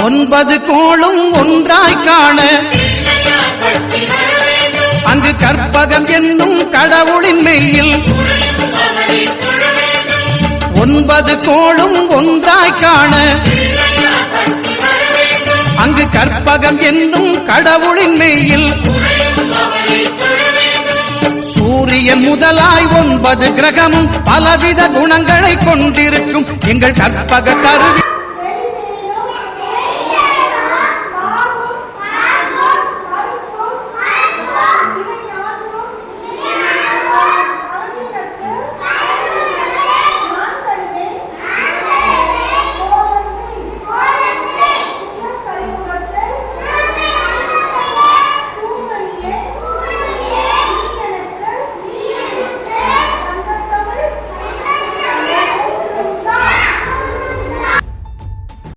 9 கோளும் ஒன்றாய் காண அங்கு கற்பகம் என்னும் கடவுளின் மெய்யில் 9 கோளும் ஒன்றாய் காண அங்கு கற்பகம் என்னும் கடவுளின் மெய்யில் சூரியன் முதலாய் 9 கிரகமும் பலவித குணங்களை கொண்டிருக்கும் எங்கள் கற்பக கருவி